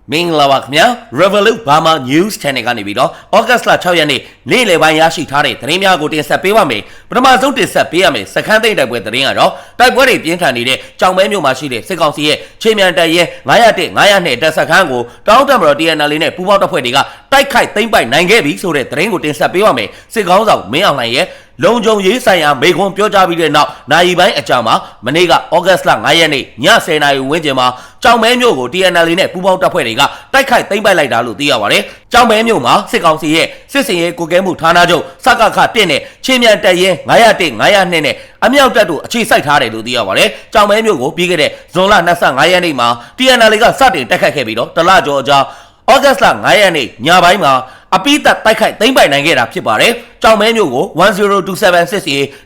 မင်္ဂလာပါခင်ဗျာ Revolut Burma News Channel ကနေပြီးတော့ August 6 ရက်နေ့နေ့လယ်ပိုင်းရရှိထားတဲ့သတင်းများကိုတင်ဆက်ပေးပါမယ်။ပထမဆုံးတင်ဆက်ပေးရမယ်စခန်းသိမ်းတိုက်ပွဲသတင်းကတော့တိုက်ပွဲတွေပြင်းထန်နေတဲ့ကြောင်မဲမြို့မှာရှိတဲ့စစ်ကောင်စီရဲ့ချင်းမြန်တပ်ရဲ901 902တပ်စခန်းကိုတောင်းတမတော် TNL နဲ့ပူးပေါင်းတပ်ဖွဲ့တွေကတိုက်ခိုက်သိမ်းပိုက်နိုင်ခဲ့ပြီဆိုတဲ့သတင်းကိုတင်ဆက်ပေးပါမယ်။စစ်ကောင်းဆောင်မင်းအောင်လှိုင်ရဲ့လုံခြုံရေးဆိုင်ရာမိခွန်းပြောကြားပြီးတဲ့နောက်နိုင်ပိုင်းအကြာမှာမနေ့ကဩဂတ်စ်လ9ရက်နေ့ည10:00နာရီဝန်းကျင်မှာကြောင်မဲမြို့ကို TNL နဲ့ပူးပေါင်းတပ်ဖွဲ့တွေကတိုက်ခိုက်သိမ်းပိုက်လိုက်တာလို့သိရပါတယ်။ကြောင်မဲမြို့မှာစစ်ကောင်စီရဲ့စစ်စင်ရေးကိုကဲမှုဌာနချုပ်စကခ1နဲ့ချင်းမြန်တပ်ရဲ901 902နဲ့အမြောက်တပ်တို့အခြေစိုက်ထားတယ်လို့သိရပါတယ်။ကြောင်မဲမြို့ကိုပြီးခဲ့တဲ့ဇွန်လ25ရက်နေ့မှာ TNL ကစတင်တိုက်ခိုက်ခဲ့ပြီးတော့တလကျော်အကြာဩဂတ်စ်လ9ရက်နေ့ညပိုင်းမှာအပိသက်တိုက်ခိုက်သိမ်းပိုက်နိုင်ခဲ့တာဖြစ်ပါတယ်။ကြောင်မဲမြို့ကို1027စစ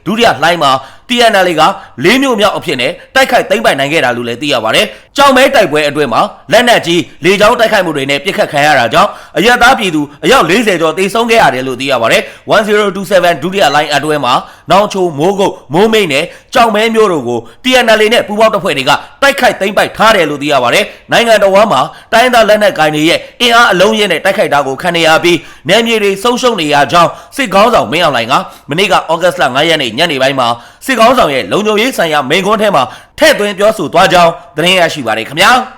်ဒုတိယလှိုင်းမှာ TNL က4မြို့မြောက်အဖြစ်နဲ့တိုက်ခိုက်သိမ်းပိုက်နိုင်ခဲ့တာလို့လည်းသိရပါတယ်။ကြောင်မဲတိုက်ပွဲအတွင်းမှာလက်နက်ကြီးလေကြောင်းတိုက်ခိုက်မှုတွေနဲ့ပစ်ခတ်ခံရတာကြောင့်အရသားပြည်သူအယောက်40ကျော်သေဆုံးခဲ့ရတယ်လို့သိရပါတယ်။1027ဒုတိယလှိုင်းအတွင်းမှာနောင်ချိုမိုးကုတ်မိုးမိတ်နဲ့ကြောင်မဲမြို့တို့ကို TNL နဲ့ပူးပေါင်းတပ်ဖွဲ့တွေကတိုက်ခိုက်သိမ်းပိုက်ထားတယ်လို့သိရပါတယ်။နိုင်ငံတော်ဝမ်းမှာတိုင်းသားလက်နက်ကိုင်တွေရဲ့အင်အားအလုံးရင်းနဲ့တိုက်ခိုက်တာကိုခံနေရပြီးနယ်မြေတွေဆုံးရှုံးနေရကြောင်းစစ်ကောင်းဆောင်မင်းအောင်လှိုင်ကမနေ့ကဩဂတ်စ်လ9ရက်နေ့ညနေပိုင်းမှာစစ်ကောင်းဆောင်ရဲ့လုံခြုံရေးဆိုင်ရာမိန့်ခွန်းထဲမှာထည့်သွင်းပြောဆိုသွားကြောင်းသတင်းရရှိပါတယ်ခင်ဗျာ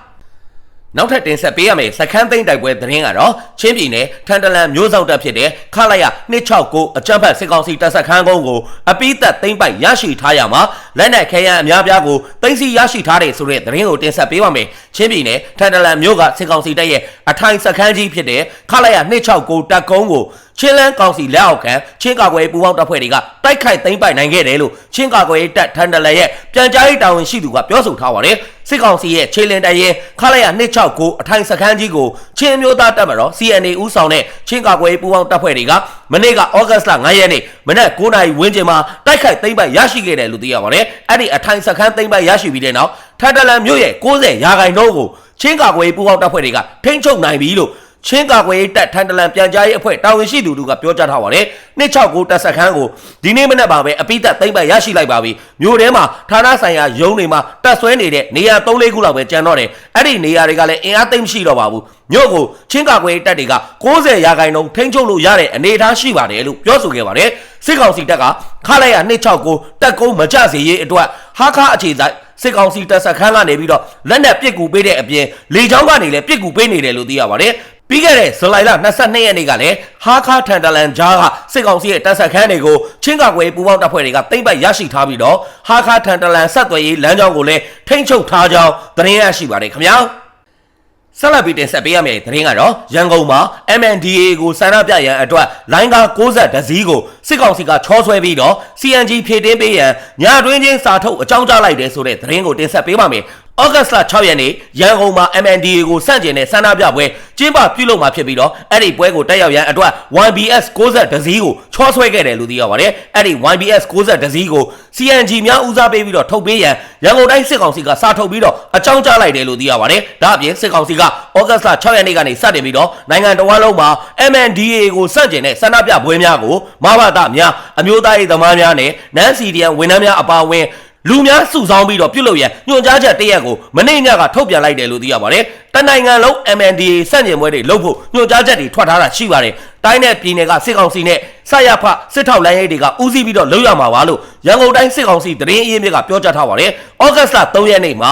နောက်ထပ်တင်ဆက်ပေးရမယ့်စခန်းသိမ်းတိုက်ပွဲသတင်းကတော့ချင်းပြည်နယ်ထန်တလန်မျိုးစောက်တပ်ဖြစ်တဲ့ခလာရ269အကြမ်းဖက်စစ်ကောင်စီတပ်စခန်းကုန်းကိုအပိသက်သိမ်းပိုက်ရရှိထားရမှာလက်နက်ခဲယမ်းအများပြားကိုသိမ်းဆည်းရရှိထားတဲ့ဆိုတဲ့သတင်းကိုတင်ဆက်ပေးပါမယ်ချင်းပြည်နယ်ထန်တလန်မျိုးကစစ်ကောင်စီတပ်ရဲ့အထိုင်စခန်းကြီးဖြစ်တဲ့ခလာရ269တပ်ကုန်းကိုချင်းလန်းကောင်စီလက်အောက်ခံချင်းကာကွယ်ပူးပေါင်းတပ်ဖွဲ့တွေကတိုက်ခိုက်သိမ်းပိုက်နိုင်ခဲ့တယ်လို့ချင်းကာကွယ်တပ်ထန်တလန်ရဲ့ပြန်ကြားရေးတာဝန်ရှိသူကပြောဆိုထားပါတယ်စစ်ကောင်စီရဲ့ခြေလင်းတပ်ရဲခလာရ269အထိုင်စခန်းကြီးကိုချင်းမျိုးသားတပ်မတော် CNA ဦးဆောင်တဲ့ချင်းကာကွယ်ပူးပေါင်းတပ်ဖွဲ့တွေကမနေ့ကဩဂတ်စ်လ9ရက်နေ့မနက်9:00နာရီဝန်းကျင်မှာတိုက်ခိုက်သိမ်းပိုက်ရရှိခဲ့တယ်လို့သိရပါတယ်အဲ့ဒီအထိုင်စခန်းသိမ်းပိုက်ရရှိပြီးတဲ့နောက်ထန်တလန်မြို့ရဲ့90%ကိုချင်းကာကွယ်ပူးပေါင်းတပ်ဖွဲ့တွေကထိန်းချုပ်နိုင်ပြီလို့ချင်းကာကွယ်တပ်ထန်တလန်ပြန်ကြားရေးအဖွဲ့တာဝန်ရှိသူတို့ကပြောကြားထားပါတယ်269တပ်စခန်းကိုဒီနေ့မနက်ပါပဲအပိသက်သိမ်းပိုက်ရရှိလိုက်ပါပြီမြို့ထဲမှာဌာနဆိုင်ရာရုံးတွေမှာတပ်ဆွဲနေတဲ့နေရာ3-4ခုလောက်ပဲကျန်တော့တယ်အဲ့ဒီနေရာတွေကလည်းအင်အားသိမ်းမရှိတော့ပါဘူးမြို့ကိုချင်းကာကွယ်တပ်တွေက90%ထိန်းချုပ်လို့ရတဲ့အနေအထားရှိပါတယ်လို့ပြောဆိုခဲ့ပါတယ်စစ်ကောင်စီတပ်ကခလာရ269တပ်ကုန်းမကြစေရေးအတွက်ဟာခါအခြေစိုက်စစ်ကောင်စီတပ်စခန်းကနေပြီးတော့လက်နက်ပစ်ကူပေးတဲ့အပြင်လေကြောင်းကနေလည်းပစ်ကူပေးနေတယ်လို့သိရပါတယ်ပြီးခဲ့တဲ့ဇူလိုင်လ22ရက်နေ့ကလည်းဟာခါထန်တလန်ဂျားကစစ်ကောင်စီရဲ့တပ်စခန်းတွေကိုချင်းကာကွယ်ပူးပေါင်းတပ်ဖွဲ့တွေကသိမ်းပိုက်ရရှိထားပြီးတော့ဟာခါထန်တလန်ဆက်သွယ်ရေးလမ်းကြောင်းကိုလည်းထိန်းချုပ်ထားကြောင်းသတင်းရရှိပါတယ်ခင်ဗျာဆက်လက်ပြီးတင်ဆက်ပေးရမယ့်သတင်းကတော့ရန်ကုန်မှာ MNDAA ကိုဆန္ဒပြရန်အတွက်လိုင်းကား60တစည်းကိုစစ်ကောင်စီကချောဆွဲပြီးတော့ CNG ဖြည့်တင်းပေးရန်ညတွင်းချင်းစာထုတ်အကြောင်းကြားလိုက်တယ်ဆိုတဲ့သတင်းကိုတင်ဆက်ပေးပါမယ်ဩဂတ်စ်လ6ရက်နေ့ရန်ကုန်မှာ MNDAA ကိုစန့်ကျင်တဲ့ဆန္ဒပြပွဲကျင်းပပြုလုပ်မှာဖြစ်ပြီးတော့အဲ့ဒီပွဲကိုတက်ရောက်ရန်အတွက် YBS 60တစည်းကိုချောဆွဲခဲ့တယ်လို့သိရပါတယ်အဲ့ဒီ YBS 60တစည်းကို CNG များဦးစားပေးပြီးတော့ထုတ်ပေးရန်ရန်ကုန်တိုင်းစစ်ကောင်စီကစာထုတ်ပြီးတော့အကြောင်းကြားလိုက်တယ်လို့သိရပါတယ်ဒါအပြင်စစ်ကောင်စီကဩဂတ်စ်လ6ရက်နေ့ကနေစတင်ပြီးတော့နိုင်ငံတော်ဝန်လုံးမှာ MNDAA ကိုစန့်ကျင်တဲ့ဆန္ဒပြပွဲများကိုမဘာသာများအမျိုးသားရေးသမားများနဲ့နန်းစီဒီယန်ဝန်ထမ်းများအပါအဝင်လူများစုဆောင်းပြီးတော့ပြုလုပ်ရန်ညွှန်ကြားချက်တရက်ကိုမနေ့ညကထုတ်ပြန်လိုက်တယ်လို့သိရပါတယ်။တနိုင်ငံလုံး MNDAA စန့်ကျင်ပွဲတွေလုပ်ဖို့ညွှန်ကြားချက်တွေထွက်ထားတာရှိပါတယ်။တိုင်းနဲ့ပြည်နယ်ကစစ်ကောင်စီနဲ့စရဖစစ်ထောက်လိုင်းရေးတွေကဦးစီးပြီးတော့လုပ်ရမှာပါလို့ရန်ကုန်တိုင်းစစ်ကောင်စီသတင်းအရင်းမြစ်ကပြောကြားထားပါတယ်။ဩဂတ်စ်လ3ရက်နေ့မှာ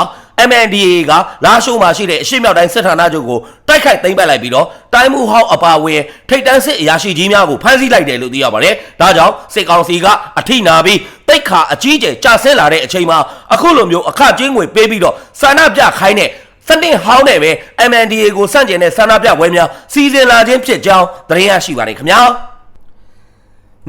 MNDAA ကလာရှိုးမှာရှိတဲ့အရှေ့မြောက်တိုင်းစစ်ဌာနချုပ်ကိုတိုက်ခိုက်သိမ်းပိုက်လိုက်ပြီးတော့တိုင်းမှုဟောင်းအပါအဝင်ထိပ်တန်းစစ်အရာရှိကြီးများကိုဖမ်းဆီးလိုက်တယ်လို့သိရပါတယ်။ဒါကြောင့်စစ်ကောင်စီကအထိနာပြီးတိတ်ခါအကြီးကျယ်ကျဆင်းလာတဲ့အချိန်မှာအခုလိုမျိုးအခကျင်းငွေပေးပြီးတော့ဆန္ဒပြခိုင်းတဲ့စနစ်ဟောင်းနဲ့ပဲ MNDAA ကိုစန့်ကျင်တဲ့ဆန္ဒပြပွဲများစီစဉ်လာခြင်းဖြစ်ကြောင်းသတင်းရရှိပါတယ်ခင်ဗျာ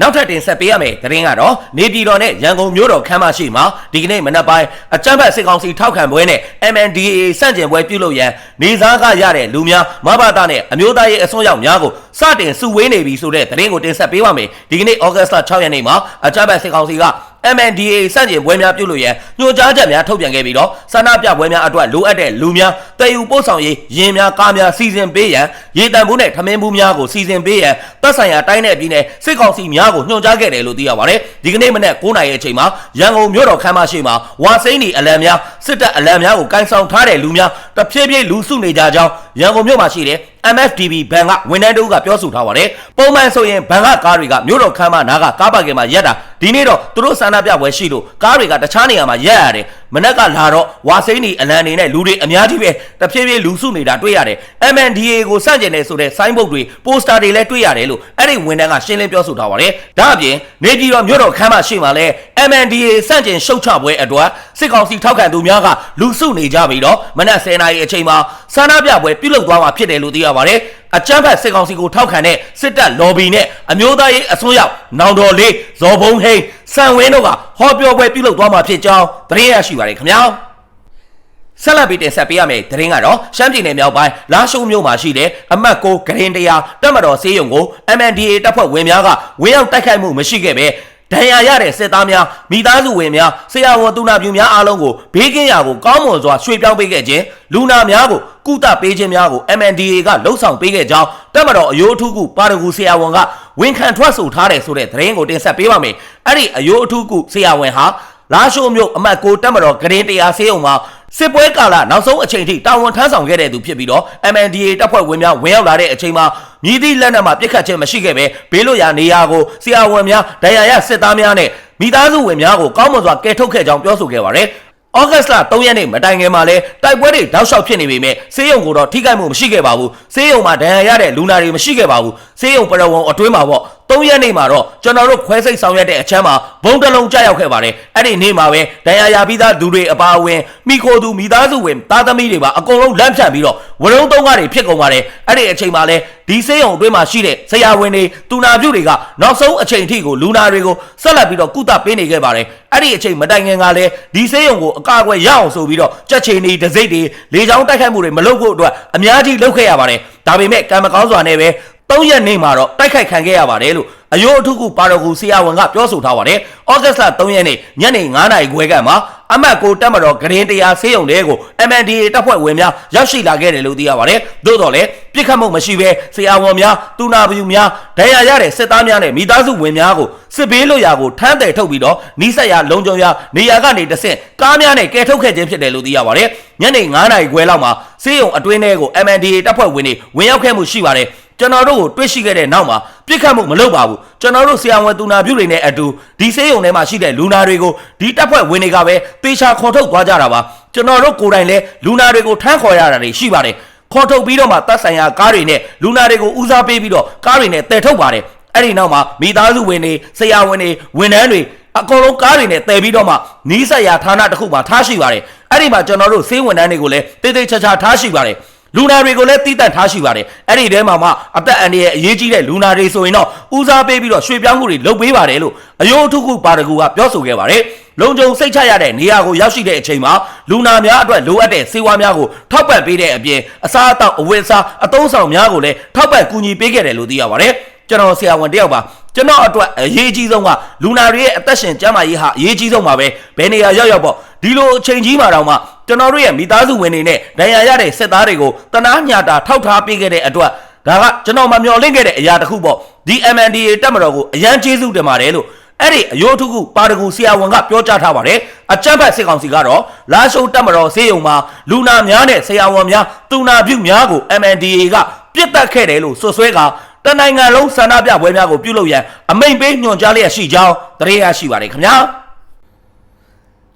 နောက်ထပ်တင်ဆက်ပေးရမယ့်သတင်းကတော့နေပြည်တော်နဲ့ရန်ကုန်မြို့တော်ခမ်းမရှိမှာဒီကနေ့မနက်ပိုင်းအကြမ်းဖက်စစ်ကောင်စီထောက်ခံပွဲနဲ့ MNDAA စန့်ကျင်ပွဲပြုလုပ်ရန်နေစားကရတဲ့လူများမဘာသာနဲ့အမျိုးသားရေးအစွန်းရောက်များကိုစတင်စုဝေးနေပြီဆိုတဲ့သတင်းကိုတင်ဆက်ပေးပါမယ်ဒီကနေ့ဩဂတ်စ်လ6ရက်နေ့မှာအကြမ်းဖက်စစ်ကောင်စီက MNDAA စန့်ကျင်ပွဲများပြုလုပ်ရန်ညွှန်ကြားချက်များထုတ်ပြန်ခဲ့ပြီးတော့ဆန္ဒပြပွဲများအတွက်လိုအပ်တဲ့လူများတည်ယူပို့ဆောင်ရေးရင်းများကားများစီစဉ်ပေးရန်ရေတံမှုနဲ့ထမင်းမှုများကိုစီစဉ်ပေးရန်သက်ဆိုင်ရာတိုင်းနယ်ပြည်နယ်စစ်ကောင်စီများကိုညွှန်ကြားခဲ့တယ်လို့သိရပါတယ်ဒီကနေ့မနေ့9နာရီအချိန်မှာရန်ကုန်မြို့တော်ခမ်းမရှိမှာဝါစိမ့်ဒီအလံများစစ်တပ်အလံများကိုကန်ဆောင်ထားတဲ့လူများတဖြည်းဖြည်းလူစုနေကြကြောင်းရန်ကုန်မြို့မှာရှိတဲ့ MFDB ဘဏ်ကဝန်ထမ်းတို့ကပြောဆိုထားပါတယ်ပုံမှန်ဆိုရင်ဘဏ်ကကားတွေကမြို့တော်ခမ်းမနားကကားပါကင်မှာရက်တာဒီနေ့တော့သူတို့ဆန္ဒပြပွဲရှိလို့ကားတွေကတခြားနေရာမှာရက်ရတယ်မနက်ကလာတော့ဝါစိမ့်ဒီအလံနေနဲ့လူတွေအများကြီးပဲတဖြည်းဖြည်းလူစုနေတာတွေ့ရတယ် MNDAA ကိုစန့်ကျင်နေဆိုတဲ့ဆိုင်းဘုတ်တွေပိုစတာတွေလည်းတွေ့ရတယ်လို့အဲ့ဒီဝန်ထမ်းကရှင်းလင်းပြောဆိုထားပါတယ်ဒါအပြင်နေပြည်တော်မြို့တော်ခမ်းမရှိမှာလဲ MNDAA စန့်ကျင်ရှုတ်ချပွဲအတွက်စစ်ကောင်စီထောက်ခံသူများကလူစုနေကြပြီးတော့မနက်10:00နာရီအချိန်မှာဆန္ဒပြပွဲပြုလုပ်သွားမှာဖြစ်တယ်လို့သိရပါတယ်အကြမ်းဖက်စစ်ကောင်စီကိုထောက်ခံတဲ့စစ်တပ်လော်ဘီနဲ့အမျိုးသားရေးအစွန်းရောက်နောင်တော်လေးဇော်ဘုံဟိန်းစံဝင်းတို့ကဟောပြောပွဲပြုလုပ်သွားမှာဖြစ်ကြောင်းသတင်းရရှိပါတယ်ခင်ဗျာဆက်လက်ပြီးတင်ဆက်ပေးရမယ့်သတင်းကတော့ရှမ်းပြည်နယ်မြောက်ပိုင်းလာရှိုးမြို့မှာရှိတဲ့အမှတ်6ဂရင်တရားတပ်မတော်စေယုံကို MNDAA တပ်ဖွဲ့ဝင်များကဝင်ရောက်တိုက်ခိုက်မှုမရှိခဲ့ပဲဒဏ်ရာရတဲ့စစ်သားများမိသားစုဝင်များဆရာဝန်သူနာပြုများအားလုံးကိုဘေးကင်းရာကိုကောင်းမွန်စွာရွှေ့ပြောင်းပေးခဲ့ခြင်းလူနာများကိုကုသပေးခြင်းများကို MNDAA ကလှုပ်ဆောင်ပေးခဲ့ကြောင်းတပ်မတော်အယိုးအထူးကုပါရဂူဆရာဝန်ကဝန်ခံထွက်ဆိုထားတယ်ဆိုတဲ့သတင်းကိုတင်ဆက်ပေးပါမယ်။အဲ့ဒီအယိုးအထူးကုဆရာဝန်ဟာလာရှိုးမြို့အမှတ်6တပ်မတော်ဂရင်တရားစေယုံမှာစစ်ပွဲကာလနောက်ဆုံးအချိန်ထိတာဝန်ထမ်းဆောင်ခဲ့တဲ့သူဖြစ်ပြီးတော့ MNDAA တပ်ဖွဲ့ဝင်များဝင်ရောက်လာတဲ့အချိန်မှာမြည်သည့်လက်နက်မှပြစ်ခတ်ခြင်းမရှိခဲ့ပဲဘေးလွတ်ရာနေရာကိုဆရာဝန်များဒဏ်ရာရစစ်သားများနဲ့မိသားစုဝင်များကိုကောင်းမွန်စွာကယ်ထုတ်ခဲ့ကြောင်းပြောဆိုခဲ့ပါတယ်။ဩဂတ်စ်လ3ရက်နေ့မတိုင်ခင်မှာလဲတိုက်ပွဲတွေတောက်လျှောက်ဖြစ်နေပေမဲ့ဆေးရုံကိုတော့ထိခိုက်မှုမရှိခဲ့ပါဘူး။ဆေးရုံမှာဒဏ်ရာရတဲ့လူနာတွေမရှိခဲ့ပါဘူး။ဆေးရုံပရဝုံအတွင်းမှာပေါ့3ရက်နေ့မှာတော့ကျွန်တော်တို့ခွဲစိတ်ဆောင်ရွက်တဲ့အချမ်းမှာဘုံတလုံးကြောက်ရောက်ခဲ့ပါတယ်အဲ့ဒီနေ့မှာပဲဒဏ်ရာရပြီးသားလူတွေအပါအဝင်မိခိုသူမိသားစုဝင်သားသမီးတွေပါအကုန်လုံးလမ်းဖြတ်ပြီးတော့ဝရုံးသုံးကားတွေဖြစ်ကုန်ပါတယ်အဲ့ဒီအချိန်မှာလဲဒီဆေးရုံအတွင်းမှာရှိတဲ့ဆရာဝန်တွေတူနာပြုတွေကနောက်ဆုံးအချိန်ထိကိုလူနာတွေကိုဆက်လက်ပြီးတော့ကုသပေးနေခဲ့ပါတယ်အဲ့ဒီအချိန်မတိုင်ခင်ကလည်းဒီဆေးရုံကိုအကာအကွယ်ရအောင်ဆိုပြီးတော့ကြက်ချီနေဒစိမ့်တွေလေချောင်းတိုက်ခိုက်မှုတွေမလုပ်ဖို့အတွက်အများကြီးလုပ်ခဲ့ရပါတယ်ဒါပေမဲ့ကံမကောင်းစွာနဲ့ပဲ3ရက်နေ့မှာတော့တိုက်ခိုက်ခံခဲ့ရပါတယ်လို့အယိုးအထုကုပါရဂူဆရာဝန်ကပြောဆိုထားပါတယ်။ဩဂတ်စ်လ3ရက်နေ့ညနေ9:00နာရီခွဲကမှအမှတ်6တပ်မတော်ဂရင်တရားဆေးရုံတဲကို MNDAA တပ်ဖွဲ့ဝင်များရောက်ရှိလာခဲ့တယ်လို့သိရပါတယ်။သို့တော်လည်းပြစ်ခတ်မှုမရှိဘဲဆရာဝန်များတူနာပြုများဒဏ်ရာရတဲ့စစ်သားများနဲ့မိသားစုဝင်များကိုစစ်ဘေးလွတ်ရာကိုထမ်းတယ်ထုတ်ပြီးတော့နီးစပ်ရာလုံခြုံရာနေရာကနေတဆင့်ကားများနဲ့ကယ်ထုတ်ခဲ့ခြင်းဖြစ်တယ်လို့သိရပါတယ်။ညနေ9:00နာရီခွဲလောက်မှာဆေးရုံအတွင်းထဲကို MNDAA တပ်ဖွဲ့ဝင်တွေဝင်ရောက်ခဲ့မှုရှိပါတယ်။ကျွန်တော်တို့ကိုတွေ့ရှိခဲ့တဲ့နောက်မှာပြစ်ခတ်မှုမလုပ်ပါဘူးကျွန်တော်တို့ဆရာဝန်သူနာပြုတွေနဲ့အတူဒီဆေးရုံထဲမှာရှိတဲ့လူနာတွေကိုဒီတပ်ဖွဲ့ဝင်တွေကပဲတေချာခေါ်ထုတ်သွားကြတာပါကျွန်တော်တို့ကိုယ်တိုင်လည်းလူနာတွေကိုထမ်းခေါ်ရတာတွေရှိပါတယ်ခေါ်ထုတ်ပြီးတော့မှတပ်ဆိုင်ရာကားတွေနဲ့လူနာတွေကိုဦးစားပေးပြီးတော့ကားတွေနဲ့တည်ထုတ်ပါတယ်အဲ့ဒီနောက်မှာမိသားစုဝင်တွေဆရာဝန်တွေဝန်ထမ်းတွေအကုန်လုံးကားတွေနဲ့တည်ပြီးတော့မှနီးစပ်ရာဌာနတစ်ခုမှာထားရှိပါတယ်အဲ့ဒီမှာကျွန်တော်တို့ဆေးဝန်ထမ်းတွေကိုလည်းတိတ်တိတ်ချာချာထားရှိပါတယ်လူနာတွေကိုလည်းတီးတန့်ထားရှိပါတယ်အဲ့ဒီထဲမှာမှအသက်အန္တရာယ်အရေးကြီးတဲ့လူနာတွေဆိုရင်တော့ဦးစားပေးပြီးတော့ရွှေ့ပြောင်းမှုတွေလုပ်ပေးပါတယ်လို့အယိုးအထုကုပါရဂူကပြောဆိုခဲ့ပါတယ်လုံခြုံစိတ်ချရတဲ့နေရာကိုရောက်ရှိတဲ့အချိန်မှာလူနာများအတွက်လိုအပ်တဲ့ဆေးဝါးများကိုထောက်ပံ့ပေးတဲ့အပြင်အစားအသောက်အဝတ်အစားအသုံးဆောင်များကိုလည်းထောက်ပံ့ကူညီပေးခဲ့တယ်လို့သိရပါတယ်ကျွန်တော်ဆရာဝန်တယောက်ပါကျွန်တော်အတွက်အရေးကြီးဆုံးကလူနာတွေရဲ့အသက်ရှင်ကျန်းမာရေးဟာအရေးကြီးဆုံးပါပဲဘယ်နေရာရောက်ပေါ့ဒီလိုအချိန်ကြီးမှာတော့မှကျွန်တော်တို့ရဲ့မိသားစုဝင်တွေနဲ့ဒဏ်ရာရတဲ့စစ်သားတွေကိုတနာညတာထောက်ထားပေးခဲ့တဲ့အတွက်ဒါကကျွန်တော်မမျှော်လင့်ခဲ့တဲ့အရာတစ်ခုပေါ့ဒီ MNDAA တပ်မတော်ကိုအရန်ကျေးဇူးတင်ပါတယ်လို့အဲ့ဒီအယိုးထုကုပါရဂူဆရာဝန်ကပြောကြားထားပါတယ်အကြမ်းဖက်စစ်ကောင်စီကတော့လာရှိုးတပ်မတော်ဆေးရုံမှာလူနာများနဲ့ဆရာဝန်များတူနာပြုများကို MNDAA ကပြစ်တက်ခဲ့တယ်လို့ဆွဆွဲကတနိုင်ငံလုံးဆန္ဒပြပွဲများကိုပြုလုပ်ရန်အမိန့်ပေးညွှန်ကြားလျက်ရှိကြောင်းသတင်းရရှိပါတယ်ခင်ဗျာ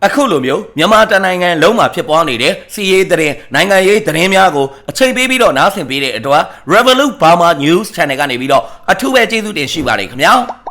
အခုလိုမျိုးမြန်မာတနိုင်ငံလုံးမှာဖြစ်ပွားနေတဲ့စီးရေးသတင်းနိုင်ငံရေးသတင်းများကိုအချိန်ပေးပြီးတော့နားဆင်ပေးတဲ့အတွက် Revolut Burma News Channel ကနေပြီးတော့အထူးပဲကျေးဇူးတင်ရှိပါတယ်ခင်ဗျာ